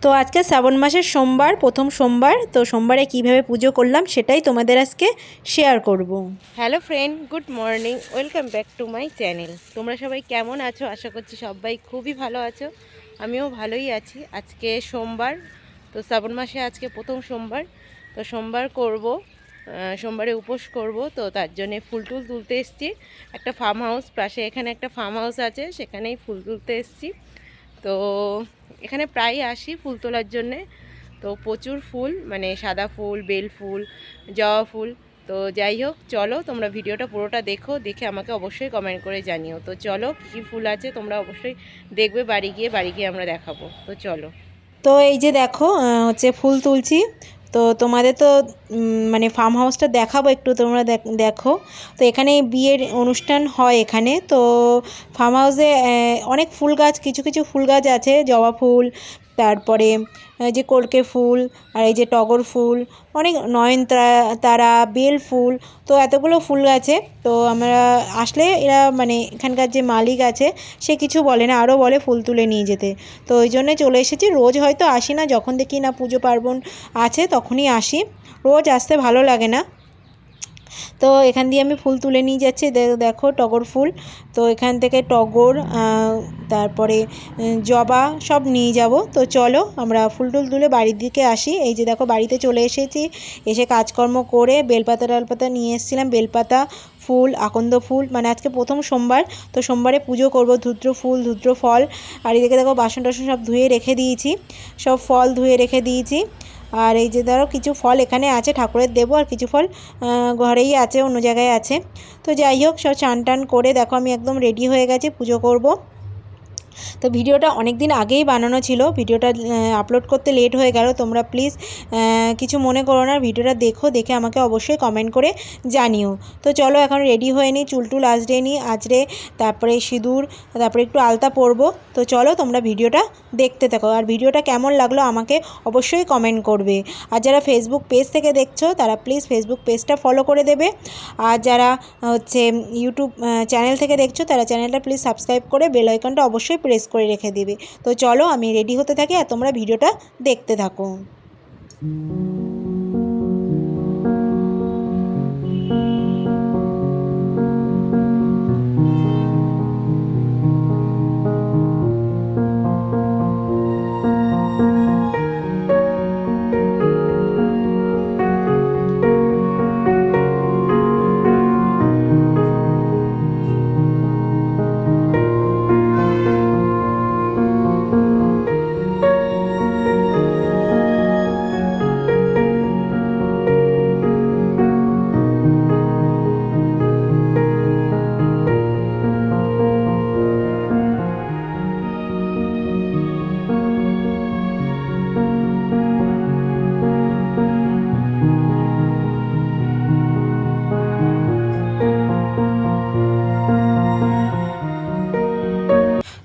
তো আজকে শ্রাবণ মাসের সোমবার, প্রথম সোমবার। তো সোমবারে কিভাবে পুজো করলাম সেটাই তোমাদের আজকে শেয়ার করব। Hello friend, good morning, welcome back to my channel. তোমরা সবাই কেমন আছো? আশা করছি সবাই খুবই ভালো আছো। আমিও ভালোই আছি। আজকে সোমবার, তো শ্রাবণ মাসে আজকে প্রথম সোমবার। তো সোমবার করব, সোমবারে উপোস করব। তো তার জন্যে ফুল টুল তুলতে এসেছি একটা ফার্ম হাউস পাশে। এখানে একটা ফার্ম হাউস আছে, সেখানেই ফুল তুলতে এসেছি। তো এখানে প্রায় আসি ফুল তোলার জন্যে। তো প্রচুর ফুল, মানে সাদা ফুল, বেল ফুল, জবা ফুল। তো যাই হোক, চলো তোমরা ভিডিওটা পুরোটা দেখো, দেখে আমাকে অবশ্যই কমেন্ট করে জানিও। তো চলো, কী ফুল আছে তোমরা অবশ্যই দেখবে বাড়ি গিয়ে আমরা দেখাবো। তো চলো। তো এই যে দেখো, হচ্ছে ফুল তুলছি। তো তোমাদের তো মানে ফার্ম হাউসটা দেখাবো, একটু তোমরা দেখো। তো এখানে বিয়ের অনুষ্ঠান হয় এখানে। তো ফার্ম হাউসে অনেক ফুল গাছ, কিছু কিছু ফুল গাছ আছে, জবা ফুল, তারপরে যে কলকে ফুল, আর এই যে টগর ফুল, অনেক নয়নতারা, তারা, বেল ফুল। তো এতগুলো ফুল গাছে। তো আমরা আসলে এরা, মানে এখানকার যে মালিক আছে, সে কিছু বলে না, আরও বলে ফুল তুলে নিয়ে যেতে। তো ওই জন্যে চলে এসেছি। রোজ হয়তো আসি না, যখন দেখি না পুজো পার্বণ আছে তখনই আসি, রোজ আসতে ভালো লাগে না। তো এখান দিয়ে আমি ফুল তুলে নিয়ে যাচ্ছি। দেখো টগর ফুল। তো এখান থেকে টগর, তারপরে জবা সব নিয়ে যাব। তো চলো আমরা ফুল টুল তুলে বাড়ির দিকে আসি। এই যে দেখো বাড়িতে চলে এসেছি। এসে কাজকর্ম করে বেলপাতা টালপাতা নিয়ে এসেছিলাম, বেলপাতা, ফুল, আকন্দ ফুল, মানে আজকে প্রথম সোমবার। তো সোমবারে পুজো করব, ধুত্র ফুল, ধুত্র ফল। আর এদিকে দেখো বাসন টাসন সব ধুয়ে রেখে দিয়েছি, সব ফল ধুয়ে রেখে দিয়েছি। আর এই যে ধরো কিছু ফল এখানে আছে ঠাকুরের দেবো, আর কিছু ফল ঘরেই আছে, অন্য জায়গায় আছে। তো যাই হোক, সব চান টান করে দেখো আমি একদম রেডি হয়ে গেছি পুজো করব। তো ভিডিওটা অনেক দিন আগেই বানানো ছিল, ভিডিওটা আপলোড করতে লেট হয়ে গেল। তোমরা প্লিজ কিছু মনে করো না, ভিডিওটা দেখো, দেখে আমাকে অবশ্যই কমেন্ট করে জানিও। তো চলো এখন রেডি হয়ে নিই, চুলটুল আঁচড়ে নিই, আঁচড়ে তারপরে সিঁদুর, তারপরে একটু আলতা পরবো। তো চলো তোমরা ভিডিওটা দেখতে থাকো, আর ভিডিওটা কেমন লাগলো আমাকে অবশ্যই কমেন্ট করবে। আর যারা ফেসবুক পেজ থেকে দেখছো তারা প্লিজ ফেসবুক পেজটা ফলো করে দেবে। আর যারা হচ্ছে ইউটিউব চ্যানেল থেকে দেখছো তারা চ্যানেলটা প্লিজ সাবস্ক্রাইব করে বেল আইকনটা অবশ্যই প্রেস করে রেখে দেবে। তো চলো আমি রেডি হতে থাকি আর তোমরা ভিডিওটা দেখতে থাকো।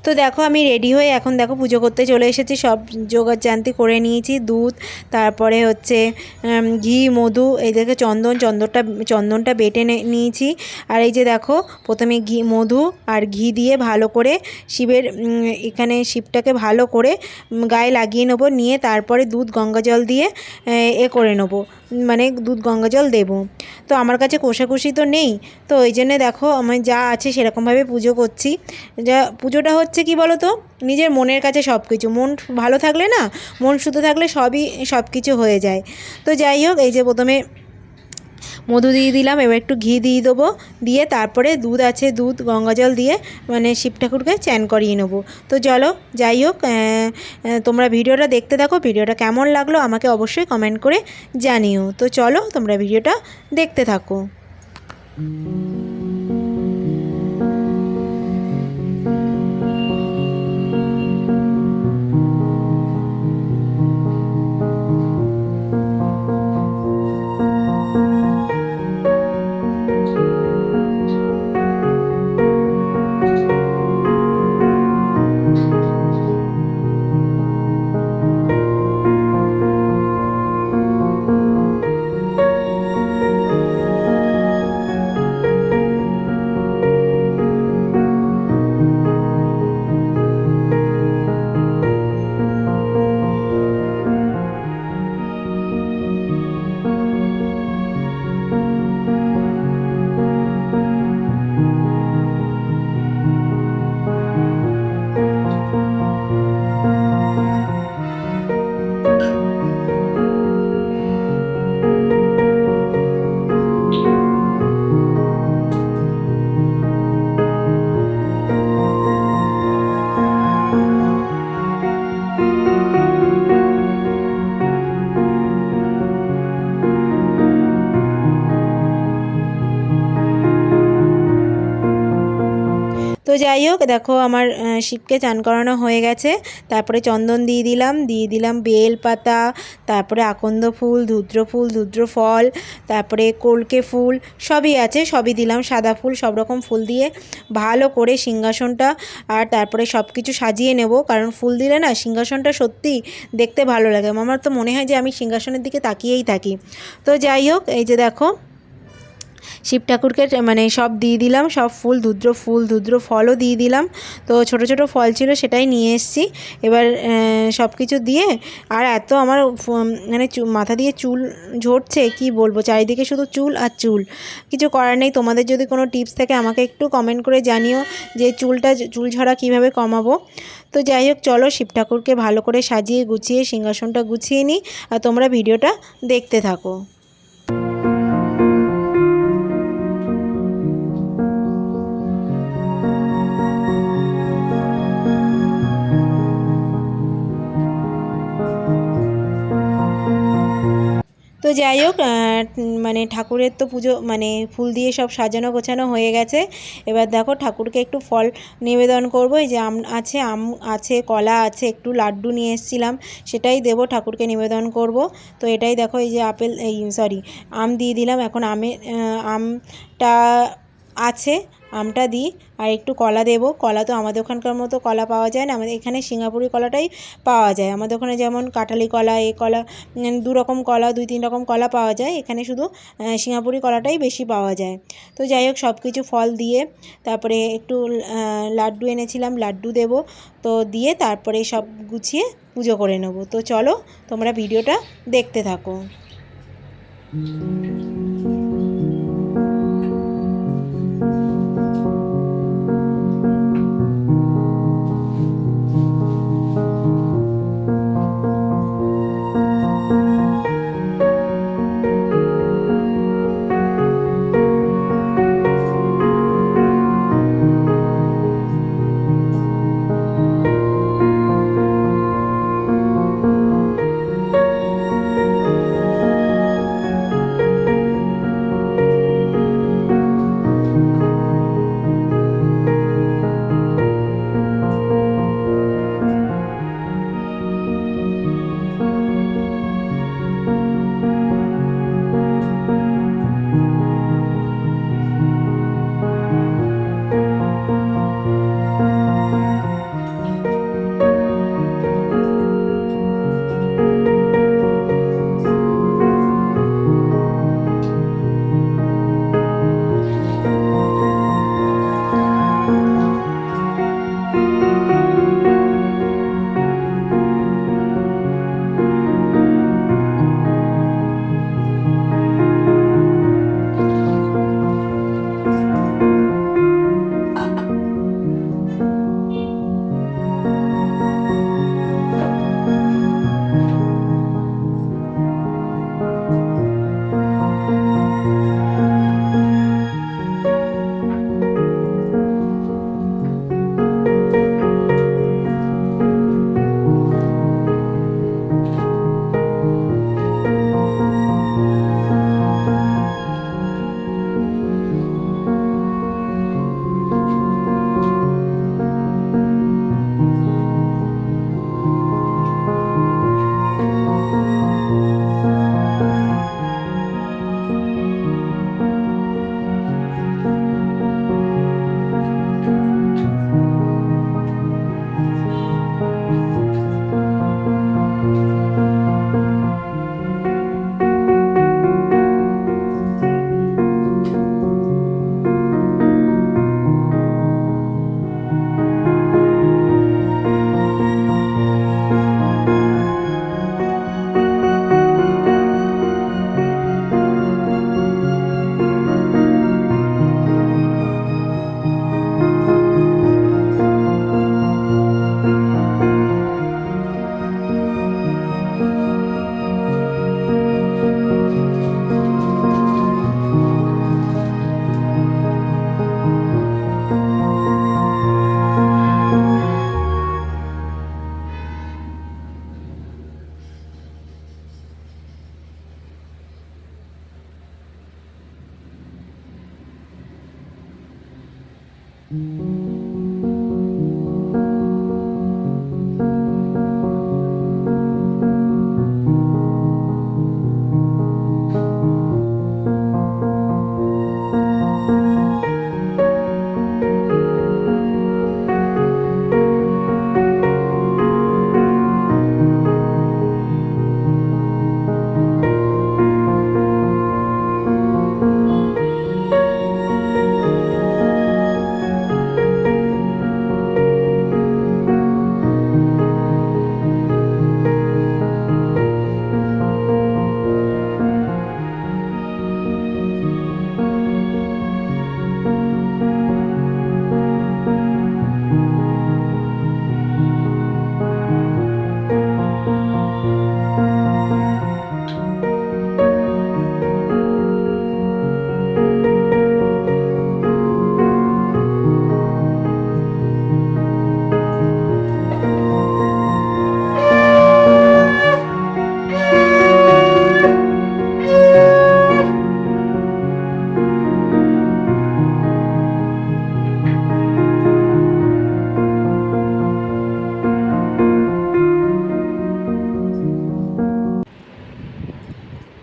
তো দেখো আমি রেডি হয়ে এখন দেখো পুজো করতে চলে এসেছি, সব জোগাড়জান্তি করে নিয়েছি, দুধ, তারপরে হচ্ছে ঘি, মধু, এই দেখে চন্দনটা বেটে নিয়েছি। আর এই যে দেখো প্রথমে ঘি, মধু আর ঘি দিয়ে ভালো করে শিবের এখানে শিবটাকে ভালো করে গায়ে লাগিয়ে নেবো, নিয়ে তারপরে দুধ গঙ্গা জল দিয়ে করে নেবো, মানে দুধ গঙ্গা জল দেবো। তো আমার কাছে কোষাকুষি তো নেই, তো ওই জন্যে দেখো আমি যা আছে সেরকমভাবে পুজো করছি। যা পুজোটা হচ্ছে কি বলো তো, নিজের মনের কাছে সব কিছু, মন ভালো থাকলে না, মন শুদ্ধ থাকলে সব কিছু হয়ে যায়। তো যাই হোক, এই যে প্রথমে মধু দিয়ে দিলাম, এবার একটু ঘি দিয়ে দেবো, দিয়ে তারপরে দুধ আছে, দুধ গঙ্গা জল দিয়ে মানে শিব ঠাকুরকে চ্যান করিয়ে নেবো। তো চলো যাই হোক, তোমরা ভিডিওটা দেখতে থাকো, ভিডিওটা কেমন লাগলো আমাকে অবশ্যই কমেন্ট করে জানিও। তো চলো তোমরা ভিডিওটা দেখতে থাকো। তো যাই হোক, দেখো আমার শিবকে চান করানো হয়ে গেছে। তারপরে চন্দন দিয়ে দিলাম বেল পাতা, তারপরে আকন্দ ফুল, ধুদ্র ফল, তারপরে কলকে ফুল সবই আছে, সবই দিলাম, সাদা ফুল, সব রকম ফুল দিয়ে ভালো করে সিংহাসনটা আর তারপরে সব কিছু সাজিয়ে নেব। কারণ ফুল দিলে না সিংহাসনটা সত্যি দেখতে ভালো লাগে। আমার তো মনে হয় যে আমি সিংহাসনের দিকে তাকিয়েই থাকি। তো যাই হোক, এই যে দেখো শিব ঠাকুরকে মানে সব দিয়ে দিলাম, সব ফুল ধুদ্র ফলও দিয়ে দিলাম। তো ছোট ছোট ফল ছিল সেটাই নিয়ে এসেছি। এবার সব কিছু দিয়ে আর এত আমার মানে মাথা দিয়ে চুল ঝরছে কি বলবো, চারিদিকে শুধু চুল আর চুল। কিছু করার নেই, তোমাদের যদি কোনো টিপস থাকে আমাকে একটু কমেন্ট করে জানিও যে চুল ঝরা কীভাবে কমাবো। তো যাই হোক, চলো শিব ঠাকুরকে ভালো করে সাজিয়ে গুছিয়ে সিংহাসনটা গুছিয়ে নিই আর তোমরা ভিডিওটা দেখতে থাকো। তো যাই হোক, মানে ঠাকুরের তো পুজো মানে ফুল দিয়ে সব সাজানো গোছানো হয়ে গেছে। এবার দেখো ঠাকুরকে একটু ফল নিবেদন করব। এই যে আম আছে, কলা আছে, একটু লাড্ডু নিয়ে এসেছিলাম, সেটাই দেবো ঠাকুরকে নিবেদন করব। তো এটাই দেখো, এই যে আম দিয়ে দিলাম। এখন আমটা আছে, আমটা দিই আর একটু কলা দেবো। কলা তো আমাদের ওখানকার মতো কলা পাওয়া যায় না, আমাদের এখানে সিঙ্গাপুরি কলাটাই পাওয়া যায়। আমাদের ওখানে যেমন কাঁঠালি কলা, এ কলা, দু রকম কলা, 2-3 রকম কলা পাওয়া যায়, এখানে শুধু সিঙ্গাপুরি কলাটাই বেশি পাওয়া যায়। তো যাই হোক, সব কিছু ফল দিয়ে তারপরে একটু লাড্ডু এনেছিলাম, লাড্ডু দেবো। তো দিয়ে তারপরে সব গুছিয়ে পুজো করে নেব। তো চলো তোমরা ভিডিওটা দেখতে থাকো।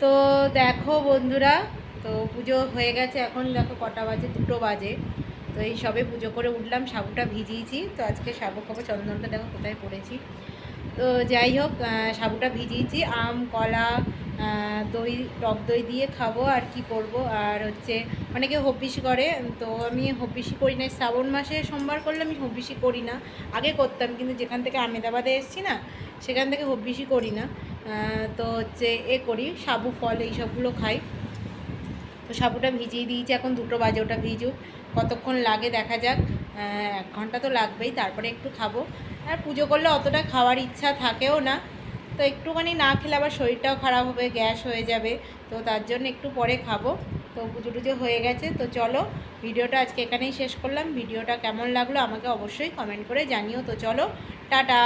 তো দেখো বন্ধুরা, তো পুজো হয়ে গেছে, এখন দেখো কটা বাজে, 2টো বাজে। তো এই সবে পুজো করে উঠলাম, সাবুটা ভিজিয়েছি। তো আজকে সাবু খাবো, চন্দনটা দেখো কোথায় পড়েছি। তো যাই হোক, সাবুটা ভিজিয়েছি, আম কলা দই, টক দই দিয়ে খাবো। আর কি করব, আর হচ্ছে অনেকে হব্বিসি করে, তো আমি হব্বিসি করি না। শ্রাবণ মাসে সোমবার করলে আমি হব্বিসি করি না, আগে করতাম, কিন্তু যেখান থেকে আমেদাবাদে এসেছি না, সেখান থেকে হব্বিসি করি না। তো হচ্ছে করি, সাবু ফল এইসবগুলো খাই। তো সাবুটা ভিজিয়ে দিয়েছি, এখন 2টো বাজে, ওটা ভিজুক, কতক্ষণ লাগে দেখা যাক। 1 ঘন্টা তো লাগবেই, তারপরে একটু খাবো। আর পুজো করলে অতটা খাওয়ার ইচ্ছা থাকেও না, তো একটুখানি না খেলে আবার শরীরটাও খারাপ হবে, গ্যাস হয়ে যাবে। তো তার জন্য একটু পরে খাবো। তো পুজো টুজো হয়ে গেছে, তো চলো ভিডিওটা আজকে এখানেই শেষ করলাম। ভিডিওটা কেমন লাগলো আমাকে অবশ্যই কমেন্ট করে জানিও। তো চলো, টাটা।